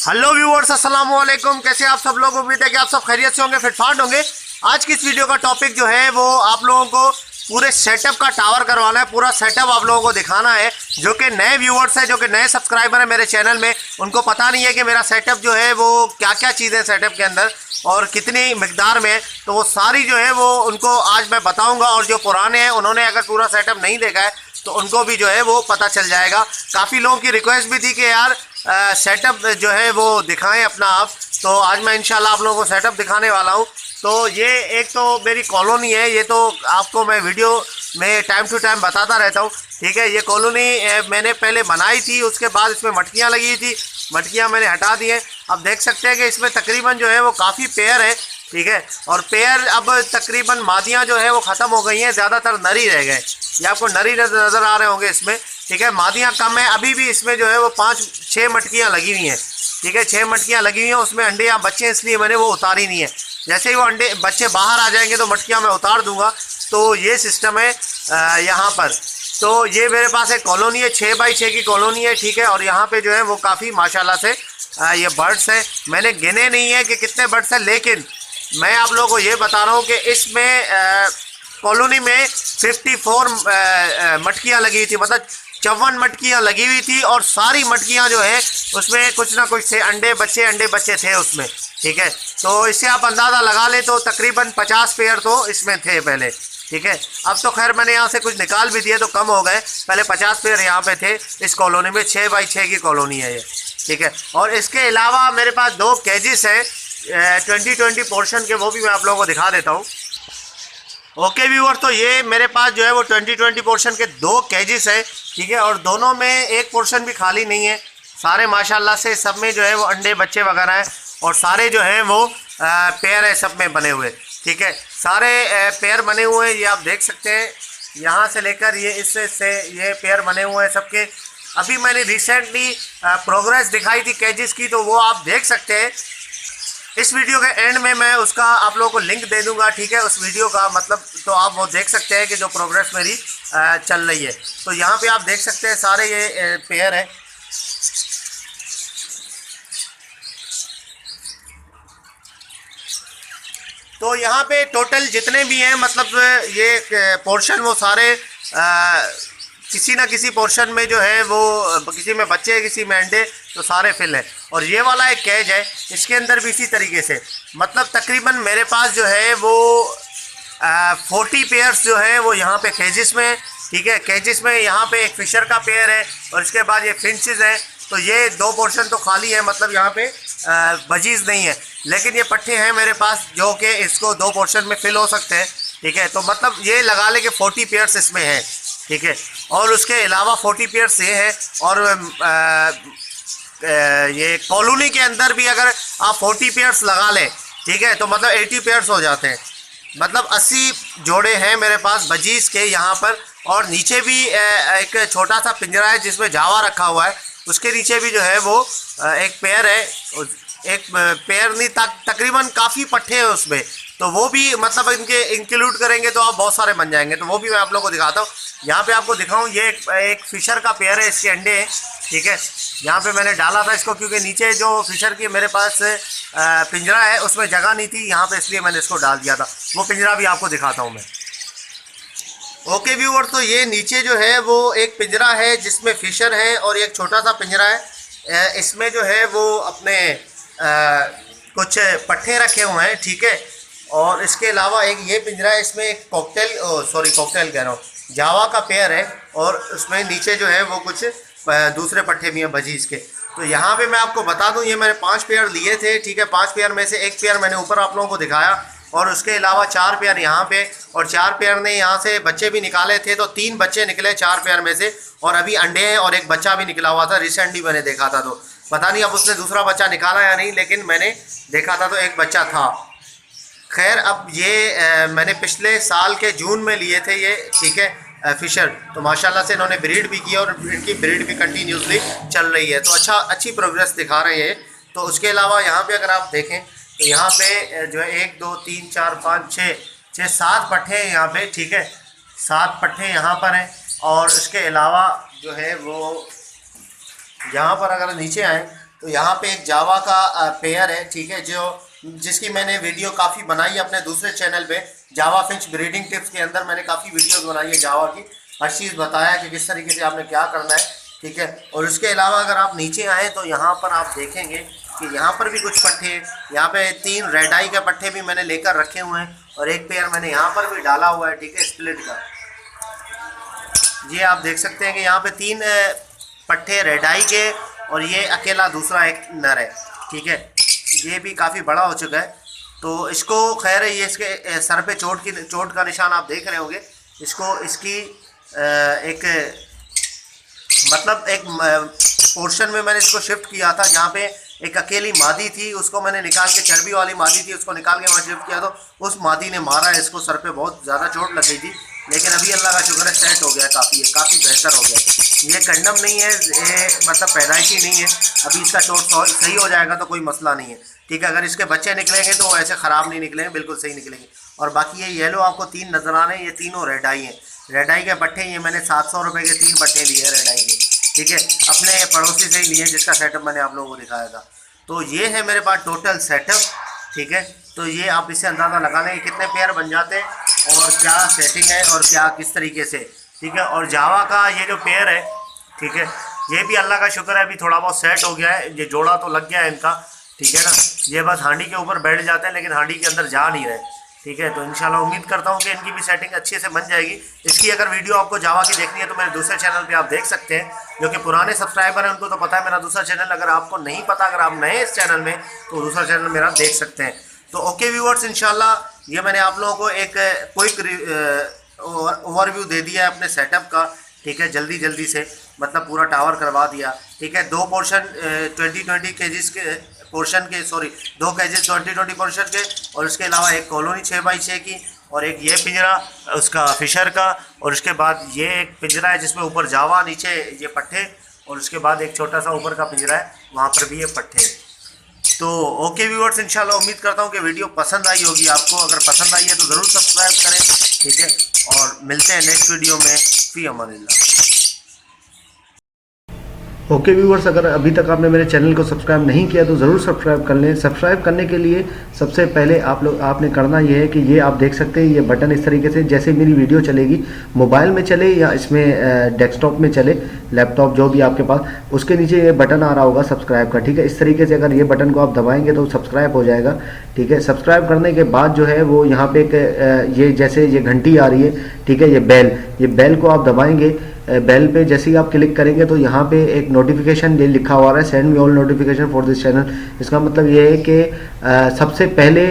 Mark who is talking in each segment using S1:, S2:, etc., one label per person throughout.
S1: Hello viewers, अस्सलाम वालेकुम। कैसे आप सब लोग? उम्मीद है कि आप सब खैरियत से होंगे, फिटफाट होंगे। आज की इस वीडियो का टॉपिक जो है वो आप लोगों को पूरे सेटअप का टावर करवाना है। पूरा सेटअप आप लोगों को दिखाना है। जो कि नए व्यूअर्स हैं, जो कि नए सब्सक्राइबर हैं मेरे चैनल में, उनको पता नहीं है कि मेरा सेटअप जो है वो क्या क्या चीज़ें सेटअप के अंदर और कितनी मिकदार में है। तो वो सारी जो है वो उनको आज मैं बताऊँगा। और जो पुराने हैं उन्होंने अगर पूरा सेटअप नहीं देखा है तो उनको भी जो है वो पता चल जाएगा। काफ़ी लोगों की रिक्वेस्ट भी थी कि यार सेटअप जो है वो दिखाएं अपना आप। तो आज मैं इंशाल्लाह आप लोगों को सेटअप दिखाने वाला हूं। तो ये एक तो मेरी कॉलोनी है, ये तो आपको मैं वीडियो में टाइम टू टाइम बताता रहता हूं। ठीक है, ये कॉलोनी मैंने पहले बनाई थी, उसके बाद इसमें मटकियाँ लगी थी, मटकियाँ मैंने हटा दी हैं। अब देख सकते हैं कि इसमें तकरीबन जो है वो काफ़ी पेयर है। ठीक है, और पेयर अब तकरीबन मादियाँ जो है वो ख़त्म हो गई हैं, ज़्यादातर नरी रह गए। ये आपको नरी नज़र आ रहे होंगे इसमें। ठीक है, मादियाँ कम है। अभी भी इसमें जो है वो 5-6 मटकियाँ लगी हुई हैं। ठीक है, 6 मटकियाँ लगी हुई हैं, उसमें अंडे या बच्चे, इसलिए मैंने वो उतारी नहीं है। जैसे ही वो अंडे बच्चे बाहर आ जाएंगे तो मटकियाँ मैं उतार दूँगा। तो ये सिस्टम है यहाँ पर। तो ये मेरे पास एक कॉलोनी है, 6x6 की कॉलोनी है। ठीक है, और यहाँ पे जो है वो काफ़ी माशाल्लाह से ये बर्ड्स हैं। मैंने गिने नहीं है कि कितने बर्ड्स हैं, लेकिन मैं आप लोगों को ये बता रहा हूँ कि इसमें कॉलोनी में 54 मटकियाँ लगी थी, मतलब 54 मटकियाँ लगी हुई थी। और सारी मटकियाँ जो है उसमें कुछ ना कुछ थे, अंडे बच्चे थे उसमें। ठीक है, तो इससे आप अंदाज़ा लगा लें तो तकरीबन 50 पेयर तो इसमें थे पहले। ठीक है, अब तो खैर मैंने यहाँ से कुछ निकाल भी दिए तो कम हो गए। पहले 50 पेयर यहाँ पे थे इस कॉलोनी में। 6x6 की कॉलोनी है ये। ठीक है, और इसके अलावा मेरे पास 2 केजेस हैं 20-20 पोर्शन के, वो भी मैं आप लोगों को दिखा देता हूँ। ओके व्यूअर, तो ये मेरे पास जो है वो 20-20 पोर्शन के 2 केजेस है। ठीक है, और दोनों में एक पोर्शन भी खाली नहीं है। सारे माशाल्लाह से सब में जो है वो अंडे बच्चे वगैरह हैं, और सारे जो हैं वो पेयर है सब में बने हुए। ठीक है, सारे पेयर बने हुए हैं, ये आप देख सकते हैं। यहाँ से लेकर ये इससे ये पेयर बने हुए हैं सबके। अभी मैंने रिसेंटली प्रोग्रेस दिखाई थी केजेस की, तो वो आप देख सकते हैं। इस वीडियो के एंड में मैं उसका आप लोगों को लिंक दे दूंगा। ठीक है, उस वीडियो का मतलब तो आप वो देख सकते हैं कि जो प्रोग्रेस मेरी चल रही है। तो यहाँ पे आप देख सकते हैं सारे ये पेयर है। तो यहाँ पे टोटल जितने भी हैं, मतलब ये पोर्शन वो सारे किसी ना किसी पोर्शन में जो है वो किसी में बच्चे किसी में अंडे, तो सारे फिल है। और ये वाला एक कैज है, इसके अंदर भी इसी तरीके से, मतलब तकरीबन मेरे पास जो है वो 40 पेयर्स जो है वो यहाँ पे केजेस में। ठीक है, केजेस में यहाँ पे एक फिशर का पेयर है, और इसके बाद ये फिंचेस हैं। तो ये 2 पोर्शन तो खाली है, मतलब यहाँ पे बजीज नहीं है, लेकिन ये पट्टे हैं मेरे पास जो कि इसको 2 पोर्शन में फिल हो सकते हैं। ठीक है, तो मतलब ये लगा ले कि 40 पेयर्स इसमें है। ठीक है, और उसके अलावा 40 पेयर्स ये है। और ये कॉलोनी के अंदर भी अगर आप 40 पेयर्स लगा लें, ठीक है, तो मतलब 80 पेयर्स हो जाते हैं। मतलब 80 जोड़े हैं मेरे पास बजीज के यहाँ पर। और नीचे भी एक छोटा सा पिंजरा है जिसमें जावा रखा हुआ है, उसके नीचे भी जो है वो एक पेयर है। एक पेयर नहीं, तकरीबन काफ़ी पट्टे हैं उसमें। तो वो भी मतलब इनके इंक्लूड करेंगे तो आप बहुत सारे बन जाएंगे। तो वो भी मैं आप लोगों को दिखाता हूँ। यहाँ पे आपको दिखाऊँ, ये एक फिशर का पेयर है, इसके अंडे हैं। ठीक है, यहाँ पे मैंने डाला था इसको क्योंकि नीचे जो फिशर की मेरे पास पिंजरा है उसमें जगह नहीं थी यहाँ पे, इसलिए मैंने इसको डाल दिया था। वो पिंजरा भी आपको दिखाता हूँ मैं। ओके व्यूअर, तो ये नीचे जो है वो एक पिंजरा है जिसमें फिशर है, और एक छोटा सा पिंजरा है। इसमें जो है वो अपने कुछ पट्टे रखे हुए हैं। ठीक है, और इसके अलावा एक ये पिंजरा है, इसमें एक कॉकटेल कह रहा हूँ, जावा का पेयर है। और उसमें नीचे जो है वो कुछ दूसरे पट्टे भी हैं बजीज के। तो यहाँ पे मैं आपको बता दूँ, ये मैंने 5 पेयर लिए थे। ठीक है, 5 पेयर में से एक पेयर मैंने ऊपर आप लोगों को दिखाया, और उसके अलावा 4 पेयर यहाँ पे, और 4 पेयर ने यहाँ से बच्चे भी निकाले थे। तो 3 बच्चे निकले 4 पेयर में से, और अभी अंडे हैं, और एक बच्चा भी निकला हुआ था, रिसेंटली मैंने देखा था। तो पता नहीं अब उसने दूसरा बच्चा निकाला या नहीं, लेकिन मैंने देखा था तो एक बच्चा था। खैर, अब ये मैंने पिछले साल के जून में लिए थे ये। ठीक है, फिशर, तो माशाल्लाह से इन्होंने ब्रीड भी की, और इनकी ब्रीड भी कंटिन्यूसली चल रही है। तो अच्छी प्रोग्रेस दिखा रहे हैं। तो उसके अलावा यहाँ पे अगर आप देखें तो यहाँ पे जो है 1 2 3 4 5 6 7 पट्टे हैं यहाँ पे। ठीक है, 7 पट्टे यहाँ पर हैं। और इसके अलावा जो है वो यहाँ पर अगर नीचे आए तो यहाँ पे एक जावा का पेयर है, ठीक है, जिसकी मैंने वीडियो काफ़ी बनाई है अपने दूसरे चैनल पे, जावा फिंच ब्रीडिंग टिप्स के अंदर मैंने काफ़ी वीडियोस बनाई है जावा की, हर चीज़ बताया कि किस तरीके से आपने क्या करना है, ठीक है। और उसके अलावा अगर आप नीचे आए तो यहाँ पर आप देखेंगे कि यहाँ पर भी कुछ पट्टे, यहाँ पे 3 रेड आई के पट्टे भी मैंने लेकर रखे हुए हैं और एक पेयर मैंने यहाँ पर भी डाला हुआ है, ठीक है, स्प्लिट का। ये आप देख सकते हैं कि यहाँ पे 3 पट्टे रेड आई के और ये अकेला दूसरा एक नर है, ठीक है। ये भी काफ़ी बड़ा हो चुका है। तो इसको खैर ये इसके सर पे चोट का निशान आप देख रहे होंगे। इसको इसकी एक मतलब एक पोर्शन में मैंने इसको शिफ्ट किया था जहाँ पे एक अकेली मादी थी, उसको मैंने निकाल के, चर्बी वाली मादी थी, उसको निकाल के वहाँ शिफ्ट किया तो उस मादी ने मारा है इसको, सर पे बहुत ज़्यादा चोट लग गई थी, लेकिन अभी अल्लाह का शुक्र है सेट हो गया, काफ़ी बेहतर हो गया। ये कंडम नहीं है, ये मतलब पैदाइशी नहीं है, अभी इसका चोट सही हो जाएगा तो कोई मसला नहीं है, ठीक है। अगर इसके बच्चे निकलेंगे तो ऐसे ख़राब नहीं निकलेंगे, बिल्कुल सही निकलेंगे। और बाकी ये येलो आपको 3 नजर आ रहे हैं, ये तीनों रेड आई हैं। रेड आई के पट्टे ये मैंने 700 रुपये के 3 पट्टे लिए रेड आई के, ठीक है, अपने पड़ोसी से ही लिए जिसका सेटअप मैंने आप लोगों को दिखाया था। तो ये है मेरे पास टोटल सेटअप, ठीक है। तो ये आप इससे अंदाज़ा लगा लें कितने पेयर बन जाते हैं और क्या सेटिंग है और क्या किस तरीके से, ठीक है। और जावा का ये जो पेयर है, ठीक है, ये भी अल्लाह का शुक्र है अभी थोड़ा बहुत सेट हो गया है, ये जोड़ा तो लग गया है इनका, ठीक है ना। ये बस हांडी के ऊपर बैठ जाते हैं लेकिन हांडी के अंदर जा नहीं रहे, ठीक है। तो इंशाल्लाह उम्मीद करता हूँ कि इनकी भी सेटिंग अच्छे से बन जाएगी। इसकी अगर वीडियो आपको जावा की देखनी है तो मेरे दूसरे चैनल पे आप देख सकते हैं, जो कि पुराने सब्सक्राइबर हैं उनको तो पता है मेरा दूसरा चैनल, अगर आपको नहीं पता, अगर आप नए इस चैनल में, तो दूसरा चैनल मेरा देख सकते हैं। तो ओके व्यूअर्स, इंशाल्लाह ये मैंने आप लोगों को एक क्विक ओवरव्यू दे दिया है अपने सेटअप का, ठीक है, जल्दी से, मतलब पूरा टावर करवा दिया, ठीक है। 2 पोर्शन 20-20 केजीज के पोर्शन के, सॉरी 2 केजीज 20-20 पोर्शन के, और उसके अलावा एक कॉलोनी 6x6 की, और एक ये पिंजरा उसका फिशर का, और उसके बाद ये एक पिंजरा है जिसमें ऊपर जावा, नीचे ये पट्टे, और उसके बाद एक छोटा सा ऊपर का पिंजरा है, वहाँ पर भी ये पट्टे। तो ओके व्यूअर्स, इंशाल्लाह उम्मीद करता हूँ कि वीडियो पसंद आई होगी आपको। अगर पसंद आई है तो ज़रूर सब्सक्राइब करें, ठीक है, और मिलते हैं नेक्स्ट वीडियो में। फी अमानिल्लाह।
S2: ओके व्यूवर्स, अगर अभी तक आपने मेरे चैनल को सब्सक्राइब नहीं किया तो ज़रूर सब्सक्राइब कर लें। सब्सक्राइब करने के लिए सबसे पहले आपने करना ये है कि ये आप देख सकते हैं, ये बटन इस तरीके से, जैसे मेरी वीडियो चलेगी मोबाइल में चले या इसमें डेस्कटॉप में चले, लैपटॉप जो भी आपके पास, उसके नीचे ये बटन आ रहा होगा सब्सक्राइब का, ठीक है। इस तरीके से अगर ये बटन को आप दबाएंगे तो सब्सक्राइब हो जाएगा, ठीक है। सब्सक्राइब करने के बाद जो है वो यहाँ पे एक ये जैसे ये घंटी आ रही है, ठीक है, ये बेल को आप दबाएंगे। बेल पे जैसे ही आप क्लिक करेंगे तो यहाँ पे एक नोटिफिकेशन ये लिखा हुआ है, send me all notification for this channel. इसका मतलब ये है कि सबसे पहले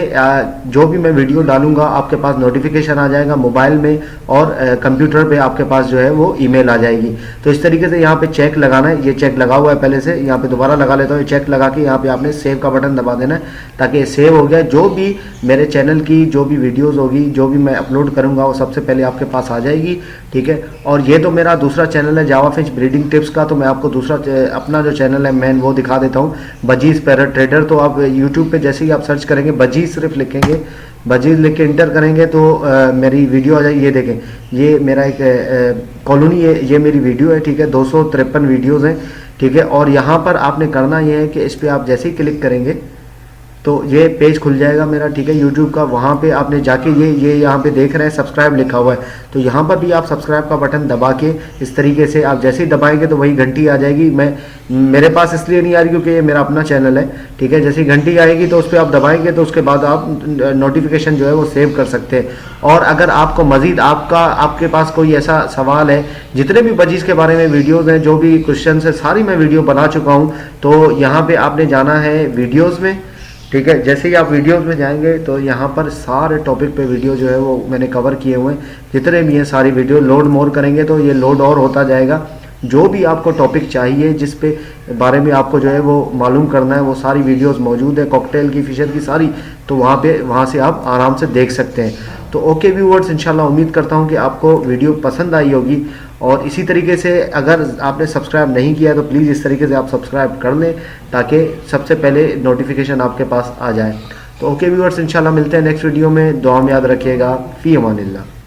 S2: जो भी मैं वीडियो डालूंगा आपके पास नोटिफिकेशन आ जाएगा मोबाइल में, और कंप्यूटर पे आपके पास जो है वो ईमेल आ जाएगी। तो इस तरीके से यहाँ पे चेक लगाना है, ये चेक लगा हुआ है पहले से, यहाँ पे दोबारा लगा लेता हूँ। चेक लगा के यहाँ पे आपने सेव का बटन दबा देना है ताकि ये सेव हो गया। जो भी मेरे चैनल की जो भी वीडियोज़ होगी, जो भी मैं अपलोड करूँगा वो सबसे पहले आपके पास आ जाएगी, ठीक है। और ये तो मेरा दूसरा चैनल है जावा फिंच ब्रीडिंग टिप्स का, तो मैं आपको दूसरा अपना जो चैनल है मेन वो दिखा देता हूँ, बजीज पैरट ट्रेडर। तो आप यूट्यूब पे जैसे ही आप सर्च करेंगे, बजीज सिर्फ लिखेंगे, बजीज लिख के इंटर करेंगे तो मेरी वीडियो आ जाएगी। ये देखें, ये मेरा एक कॉलोनी है, ये मेरी वीडियो है, ठीक है, 253 वीडियोज़ हैं, ठीक है। और यहाँ पर आपने करना ये है कि इस पर आप जैसे ही क्लिक करेंगे तो ये पेज खुल जाएगा मेरा, ठीक है, यूट्यूब का। वहाँ पे आपने जाके ये यहाँ पे देख रहे हैं सब्सक्राइब लिखा हुआ है, तो यहाँ पर भी आप सब्सक्राइब का बटन दबा के इस तरीके से आप जैसे ही दबाएंगे तो वही घंटी आ जाएगी। मेरे पास इसलिए नहीं आ रही क्योंकि ये मेरा अपना चैनल है, ठीक है। जैसे ही घंटी आएगी तो उस पर आप दबाएंगे तो उसके बाद आप नोटिफिकेशन जो है वो सेव कर सकते हैं। और अगर आपको मजीद आपके पास कोई ऐसा सवाल है, जितने भी बजीज के बारे में वीडियोज़ हैं, जो भी क्वेश्चन है, सारी मैं वीडियो बना चुका हूँ। तो यहाँ पर आपने जाना है वीडियोज़ में, ठीक है। जैसे ही आप वीडियोस में जाएंगे तो यहाँ पर सारे टॉपिक पे वीडियो जो है वो मैंने कवर किए हुए हैं, जितने भी हैं सारी वीडियो। लोड मोर करेंगे तो ये लोड और होता जाएगा। जो भी आपको टॉपिक चाहिए, जिस पे बारे में आपको जो है वो मालूम करना है, वो सारी वीडियोस मौजूद है, कॉकटेल की, फिशर की, सारी। तो वहाँ से आप आराम से देख सकते हैं। तो ओके व्यूअर्स, इंशाल्लाह उम्मीद करता हूँ कि आपको वीडियो पसंद आई होगी। और इसी तरीके से अगर आपने सब्सक्राइब नहीं किया तो प्लीज़ इस तरीके से आप सब्सक्राइब कर लें ताकि सबसे पहले नोटिफिकेशन आपके पास आ जाए। तो ओके व्यूअर्स, इंशाल्लाह मिलते हैं नेक्स्ट वीडियो में। दुआ में याद रखिएगा। फ़ी अमानिल्लाह।